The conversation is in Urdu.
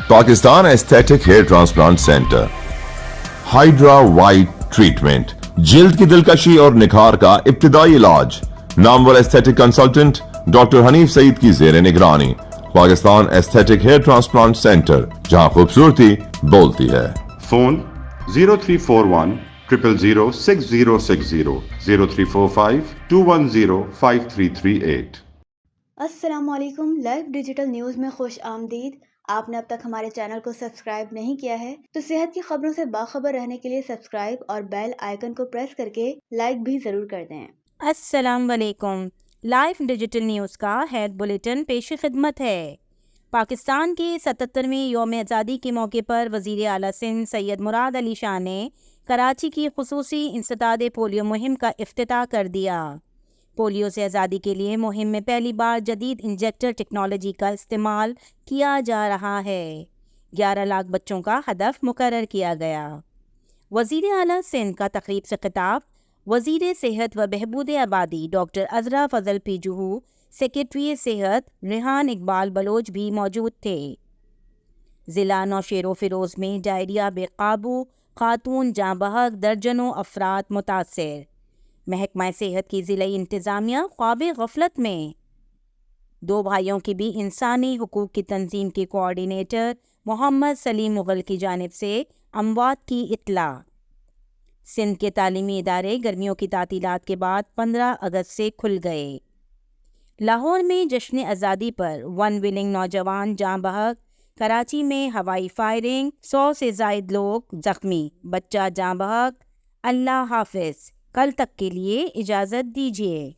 Pakistan aesthetic hair transplant centre, hydra white treatment, جلد کی دلکشی اور نکھار کا ابتدائی علاج، نامور aesthetic consultant doctor Hanif Saeed کی زیر نگرانی۔ Pakistan aesthetic hair transplant centre, جہاں خوبصورتی بولتی ہے۔ فون 0341 000 6060 0345 210 5338۔ السلام علیکم، لائیو ڈیجیٹل نیوز میں خوش آمدید۔ آپ نے اب تک ہمارے چینل کو سبسکرائب نہیں کیا ہے تو صحت کی خبروں سے باخبر رہنے کے لیے سبسکرائب اور بیل آئیکن کو پریس کر کے لائک بھی ضرور کر دیں۔ السلام علیکم، لائیو ڈیجیٹل نیوز کا ہیڈ بلیٹن پیش خدمت ہے۔ پاکستان کے 77ویں یوم آزادی کے موقع پر وزیر اعلیٰ سندھ سید مراد علی شاہ نے کراچی کی خصوصی انسداد پولیو مہم کا افتتاح کر دیا۔ پولیو سے آزادی کے لیے مہم میں پہلی بار جدید انجیکٹر ٹیکنالوجی کا استعمال کیا جا رہا ہے۔ 11 لاکھ بچوں کا ہدف مقرر کیا گیا۔ وزیر اعلیٰ سندھ کا تقریب سے خطاب، وزیر صحت و بہبود آبادی ڈاکٹر عذرا فضل پی جوہو، سیکریٹری صحت ریحان اقبال بلوچ بھی موجود تھے۔ ضلع نوشیر و فیروز میں ڈائریا بے قابو، خاتون جاں بحق، درجنوں افراد متاثر۔ محکمہ صحت کی ضلعی انتظامیہ خواب غفلت میں۔ 2 بھائیوں کی بھی انسانی حقوق کی تنظیم کے کوآرڈینیٹر محمد سلیم مغل کی جانب سے اموات کی اطلاع۔ سندھ کے تعلیمی ادارے گرمیوں کی تعطیلات کے بعد 15 اگست سے کھل گئے۔ لاہور میں جشن آزادی پر 1 ولنگ نوجوان جاں بحق، کراچی میں ہوائی فائرنگ، 100 سے زائد لوگ زخمی، بچہ جاں بحق۔ اللہ حافظ، کل تک کے لیے اجازت دیجیے۔